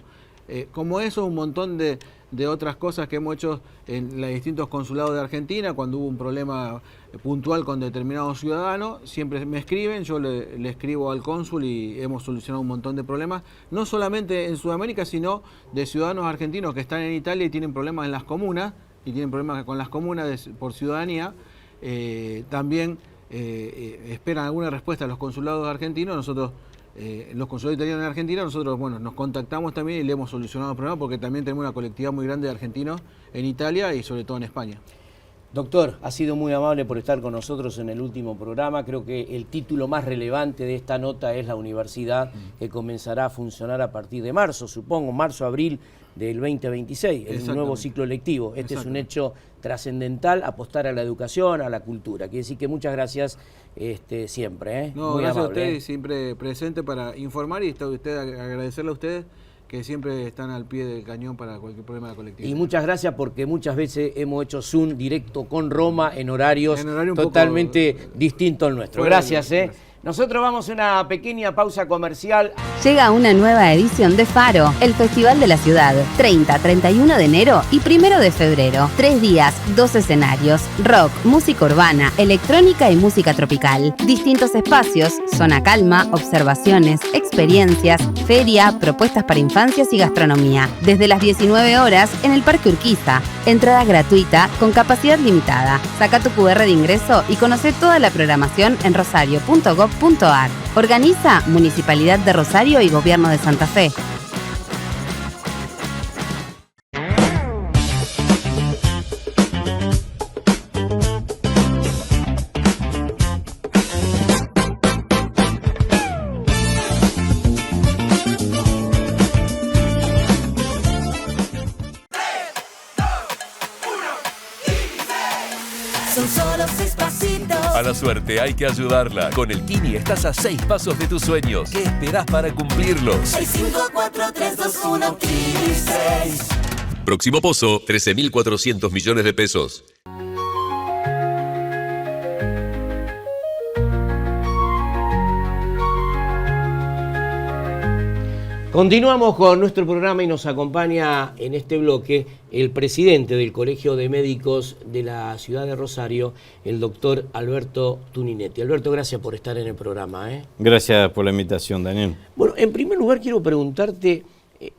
S13: como eso, un montón de otras cosas que hemos hecho en los distintos consulados de Argentina. Cuando hubo un problema puntual con determinados ciudadanos, siempre me escriben, yo le escribo al cónsul y hemos solucionado un montón de problemas, no solamente en Sudamérica, sino de ciudadanos argentinos que están en Italia y tienen problemas en las comunas, y tienen problemas con las comunas por ciudadanía. También esperan alguna respuesta a los consulados argentinos. Nosotros, los consulados italianos en Argentina, nosotros nos contactamos también y le hemos solucionado el problema, porque también tenemos una colectividad muy grande de argentinos en Italia y sobre todo en España.
S1: Doctor, ha sido muy amable por estar con nosotros en el último programa. Creo que el título más relevante de esta nota es la universidad, que comenzará a funcionar a partir de marzo, supongo, marzo-abril del 2026, el nuevo ciclo lectivo. Este es un hecho trascendental, apostar a la educación, a la cultura. Quiere decir que muchas gracias siempre.
S13: No,
S1: muy
S13: gracias
S1: amable,
S13: a ustedes, siempre presente para informar, y agradecerle a ustedes que siempre están al pie del cañón para cualquier problema de la colectividad.
S1: Y muchas gracias, porque muchas veces hemos hecho Zoom directo con Roma en horarios totalmente distintos al nuestro. Gracias. Nosotros vamos a una pequeña pausa comercial.
S3: Llega una nueva edición de Faro, el Festival de la Ciudad, 30, 31 de enero y 1 de febrero. 3 días, 2 escenarios, rock, música urbana, electrónica y música tropical. Distintos espacios, zona calma, observaciones, experiencias, feria, propuestas para infancias y gastronomía. Desde las 19 horas en el Parque Urquiza. Entrada gratuita con capacidad limitada. Saca tu QR de ingreso y conoce toda la programación en rosario.gov.ar. Organiza Municipalidad de Rosario y Gobierno de Santa Fe.
S7: Son solo 6 pasitos.
S6: A la suerte hay que ayudarla. Con el Kini estás a 6 pasos de tus sueños. ¿Qué esperás para cumplirlos?
S7: 6, 5, 4, 3, 2, 1, Kini 6.
S6: Próximo pozo, 13.400 millones de pesos.
S1: Continuamos con nuestro programa y nos acompaña en este bloque el presidente del Colegio de Médicos de la Ciudad de Rosario, el doctor Alberto Tuninetti. Alberto, gracias por estar en el programa.
S14: Gracias por la invitación, Daniel.
S1: Bueno, en primer lugar quiero preguntarte,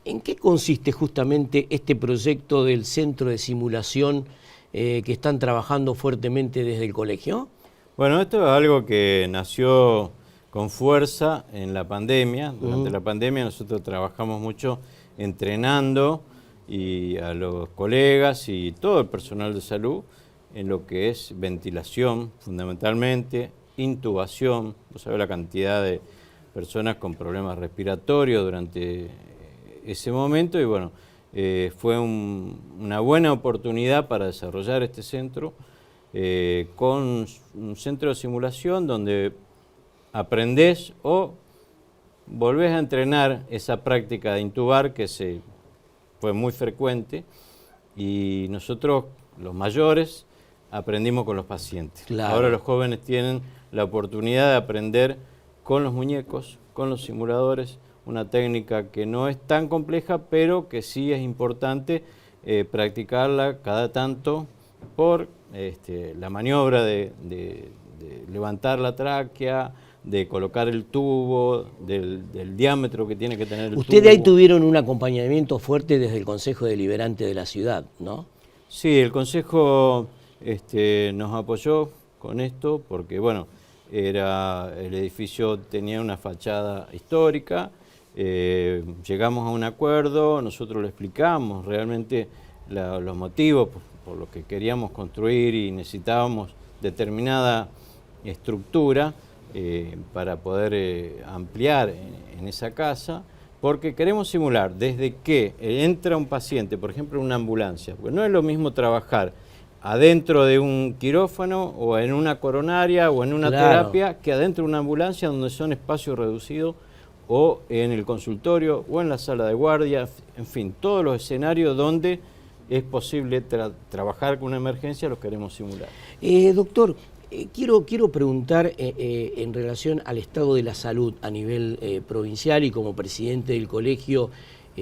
S1: ¿en qué consiste justamente este proyecto del centro de simulación que están trabajando fuertemente desde el colegio?
S14: Bueno, esto es algo que nació con fuerza en la pandemia. Durante la pandemia nosotros trabajamos mucho entrenando a los colegas y todo el personal de salud en lo que es ventilación, fundamentalmente, intubación. Vos sabés la cantidad de personas con problemas respiratorios durante ese momento y bueno, fue una buena oportunidad para desarrollar este centro con un centro de simulación donde aprendés o volvés a entrenar esa práctica de intubar que fue muy frecuente y nosotros, los mayores, aprendimos con los pacientes.
S1: Claro.
S14: Ahora los jóvenes tienen la oportunidad de aprender con los muñecos, con los simuladores, una técnica que no es tan compleja, pero que sí es importante practicarla cada tanto por la maniobra de levantar la tráquea, de colocar el tubo, del diámetro que tiene que tener el tubo.
S1: Ustedes ahí tuvieron un acompañamiento fuerte desde el Consejo Deliberante de la ciudad, ¿no?
S14: Sí, el Consejo nos apoyó con esto porque, bueno, el edificio tenía una fachada histórica, llegamos a un acuerdo, nosotros le explicamos realmente los motivos por los que queríamos construir y necesitábamos determinada estructura para poder ampliar en esa casa, porque queremos simular desde que entra un paciente, por ejemplo en una ambulancia, porque no es lo mismo trabajar adentro de un quirófano o en una coronaria o en una terapia que adentro de una ambulancia donde son espacios reducidos o en el consultorio o en la sala de guardia, en fin, todos los escenarios donde es posible trabajar con una emergencia los queremos simular.
S1: Doctor, quiero preguntar en relación al estado de la salud a nivel provincial y como presidente del colegio,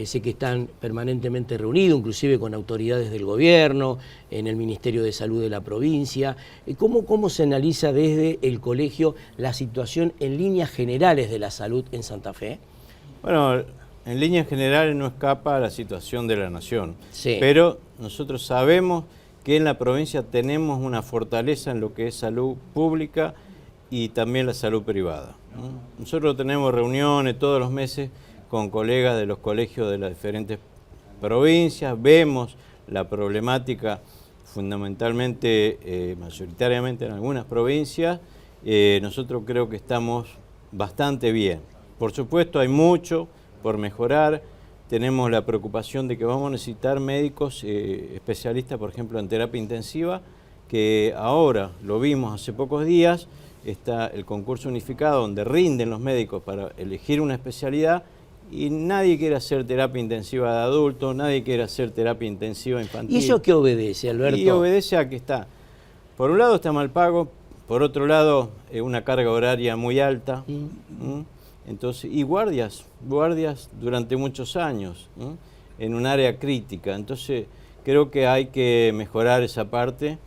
S1: sé que están permanentemente reunidos, inclusive con autoridades del gobierno, en el Ministerio de Salud de la provincia. ¿Cómo se analiza desde el colegio la situación en líneas generales de la salud en Santa Fe?
S14: Bueno, en líneas generales no escapa a la situación de la nación,
S1: sí,
S14: pero nosotros sabemos que en la provincia tenemos una fortaleza en lo que es salud pública y también la salud privada. Nosotros tenemos reuniones todos los meses con colegas de los colegios de las diferentes provincias, vemos la problemática fundamentalmente, mayoritariamente en algunas provincias, nosotros creo que estamos bastante bien. Por supuesto hay mucho por mejorar. Tenemos la preocupación de que vamos a necesitar médicos especialistas, por ejemplo, en terapia intensiva, que ahora lo vimos hace pocos días, está el concurso unificado donde rinden los médicos para elegir una especialidad y nadie quiere hacer terapia intensiva de adultos, nadie quiere hacer terapia intensiva infantil.
S1: ¿Y eso qué obedece, Alberto?
S14: Y obedece a que está, por un lado está mal pago, por otro lado, una carga horaria muy alta. Entonces, y guardias durante muchos años, en un área crítica. Entonces, creo que hay que mejorar esa parte,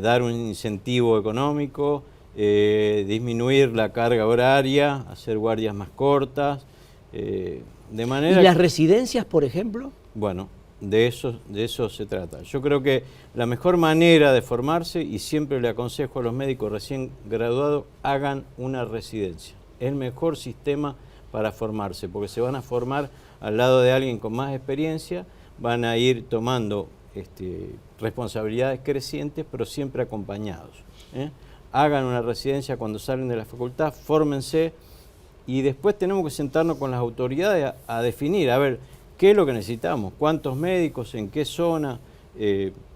S14: dar un incentivo económico, disminuir la carga horaria, hacer guardias más cortas, de manera...
S1: ¿Y las residencias, por ejemplo?
S14: Bueno, de eso se trata. Yo creo que la mejor manera de formarse, y siempre le aconsejo a los médicos recién graduados, hagan una residencia. Es el mejor sistema para formarse, porque se van a formar al lado de alguien con más experiencia, van a ir tomando responsabilidades crecientes, pero siempre acompañados. Hagan una residencia cuando salen de la facultad, fórmense, y después tenemos que sentarnos con las autoridades a definir, a ver, qué es lo que necesitamos, cuántos médicos, en qué zona,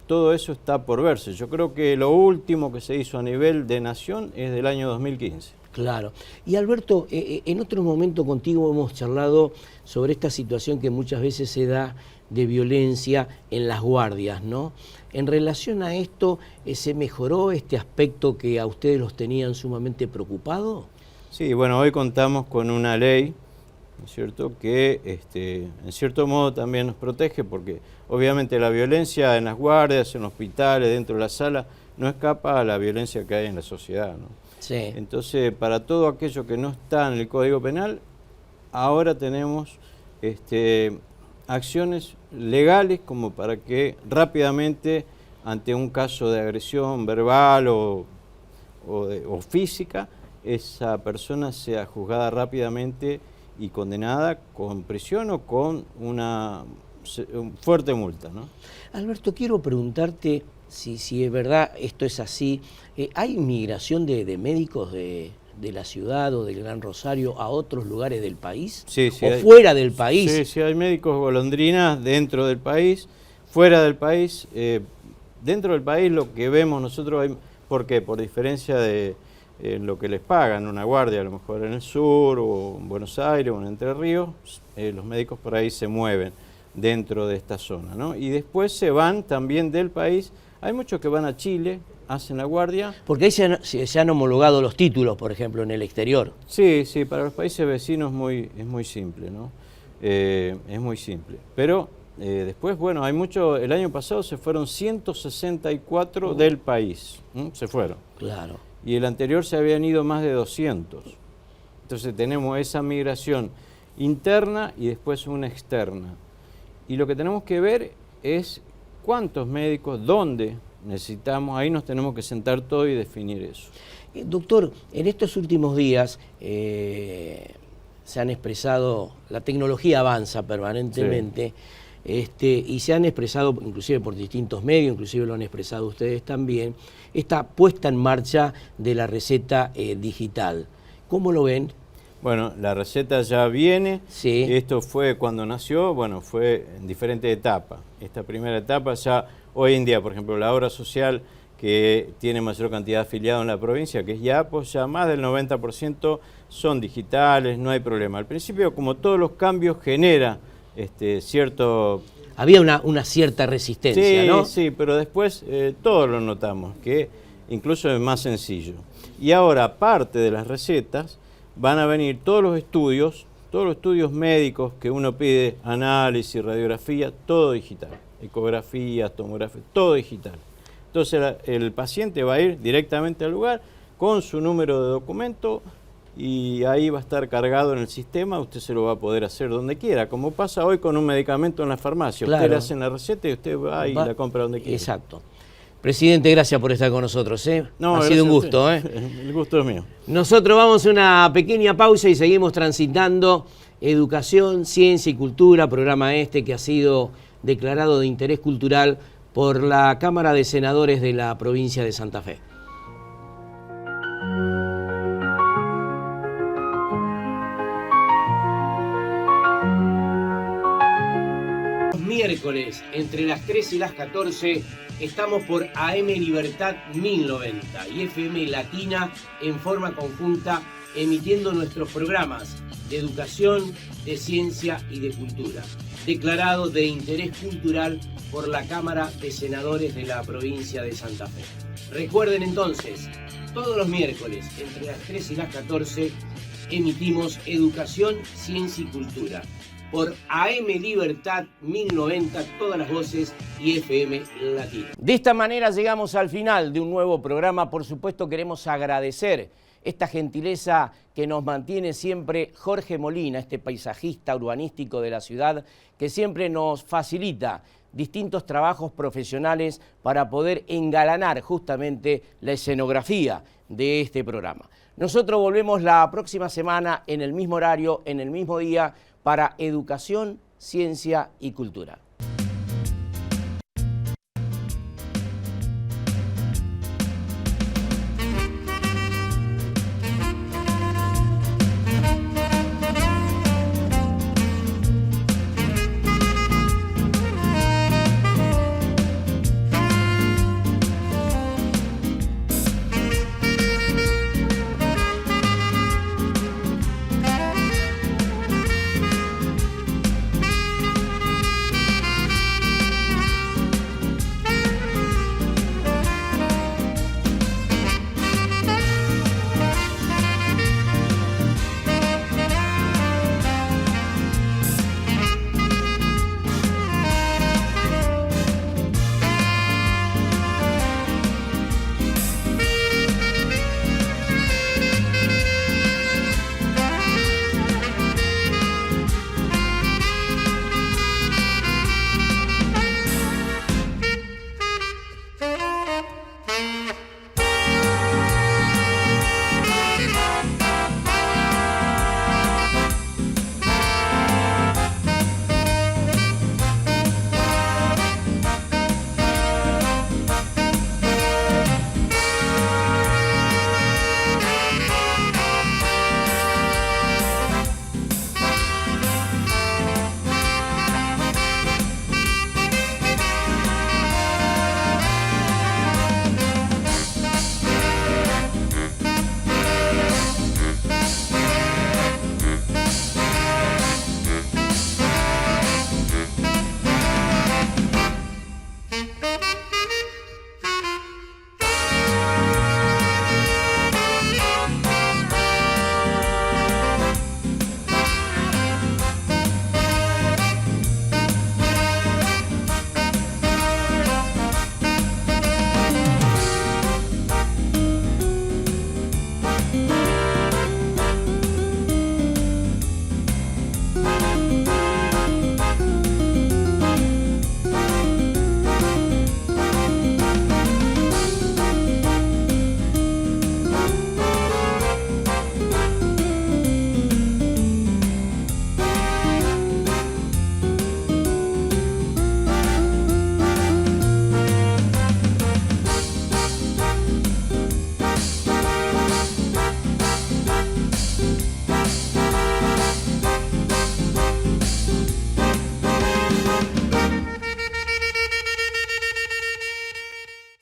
S14: todo eso está por verse. Yo creo que lo último que se hizo a nivel de nación es del año 2015.
S1: Claro. Y Alberto, en otro momento contigo hemos charlado sobre esta situación que muchas veces se da de violencia en las guardias, ¿no? En relación a esto, ¿se mejoró este aspecto que a ustedes los tenían sumamente preocupados?
S14: Sí, bueno, hoy contamos con una ley, ¿no es cierto?, que en cierto modo también nos protege, porque obviamente la violencia en las guardias, en hospitales, dentro de la sala, no escapa a la violencia que hay en la sociedad, ¿no?
S1: Sí.
S14: Entonces, para todo aquello que no está en el Código Penal, ahora tenemos acciones legales como para que rápidamente, ante un caso de agresión verbal o física, esa persona sea juzgada rápidamente y condenada con prisión o con una fuerte multa, ¿no?
S1: Alberto, quiero preguntarte si es verdad esto es así. ¿Hay migración de médicos de la ciudad o del Gran Rosario a otros lugares del país?
S14: Sí,
S1: ¿O fuera del país?
S14: Sí, hay médicos golondrinas dentro del país, fuera del país. Dentro del país lo que vemos nosotros, ¿por qué? Por diferencia de lo que les pagan una guardia, a lo mejor en el sur o en Buenos Aires o en Entre Ríos, los médicos por ahí se mueven dentro de esta zona, ¿no? Y después se van también del país. Hay muchos que van a Chile, hacen la guardia.
S1: Porque ahí se han homologado los títulos, por ejemplo, en el exterior.
S14: Sí, para los países vecinos es muy simple, ¿no? Es muy simple. Pero después, bueno, hay mucho. El año pasado se fueron 164 del país, se fueron.
S1: Claro.
S14: Y el anterior se habían ido más de 200. Entonces tenemos esa migración interna y después una externa. Y lo que tenemos que ver es cuántos médicos, dónde necesitamos, ahí nos tenemos que sentar todos y definir eso.
S1: Doctor, en estos últimos días se han expresado, la tecnología avanza permanentemente, sí. Y se han expresado, inclusive por distintos medios, inclusive lo han expresado ustedes también, esta puesta en marcha de la receta digital. ¿Cómo lo ven?
S14: Bueno, la receta ya viene.
S1: Sí.
S14: Esto fue cuando nació, bueno, fue en diferentes etapas. Esta primera etapa ya hoy en día, por ejemplo, la obra social que tiene mayor cantidad de afiliados en la provincia, que es YAPO, ya más del 90% son digitales, no hay problema. Al principio, como todos los cambios, genera cierto...
S1: Había una cierta resistencia,
S14: sí,
S1: ¿no?
S14: Sí, pero después todos lo notamos, que incluso es más sencillo. Y ahora, aparte de las recetas, van a venir todos los estudios médicos que uno pide, análisis, radiografía, todo digital. Ecografías, tomografía, todo digital. Entonces el paciente va a ir directamente al lugar con su número de documento y ahí va a estar cargado en el sistema, usted se lo va a poder hacer donde quiera, como pasa hoy con un medicamento en la farmacia.
S1: Claro.
S14: Usted le hacen la receta y usted va y la compra donde quiera.
S1: Exacto. Presidente, gracias por estar con nosotros.
S14: No,
S1: ha sido un gusto.
S14: El gusto es mío.
S1: Nosotros vamos a una pequeña pausa y seguimos transitando educación, ciencia y cultura, programa que ha sido declarado de interés cultural por la Cámara de Senadores de la provincia de Santa Fe. Miércoles, entre las 13 y las 14, estamos por AM Libertad 1090 y FM Latina en forma conjunta, emitiendo nuestros programas de educación, de ciencia y de cultura, declarado de interés cultural por la Cámara de Senadores de la provincia de Santa Fe. Recuerden entonces, Todos los miércoles, entre las 3 y las 14, emitimos Educación, Ciencia y Cultura. Por AM Libertad 1090, todas las voces y FM Latino. De esta manera llegamos al final de un nuevo programa. Por supuesto queremos agradecer esta gentileza que nos mantiene siempre Jorge Molina, este paisajista urbanístico de la ciudad, que siempre nos facilita distintos trabajos profesionales para poder engalanar justamente la escenografía de este programa. Nosotros volvemos la próxima semana en el mismo horario, en el mismo día, para Educación, Ciencia y Cultura.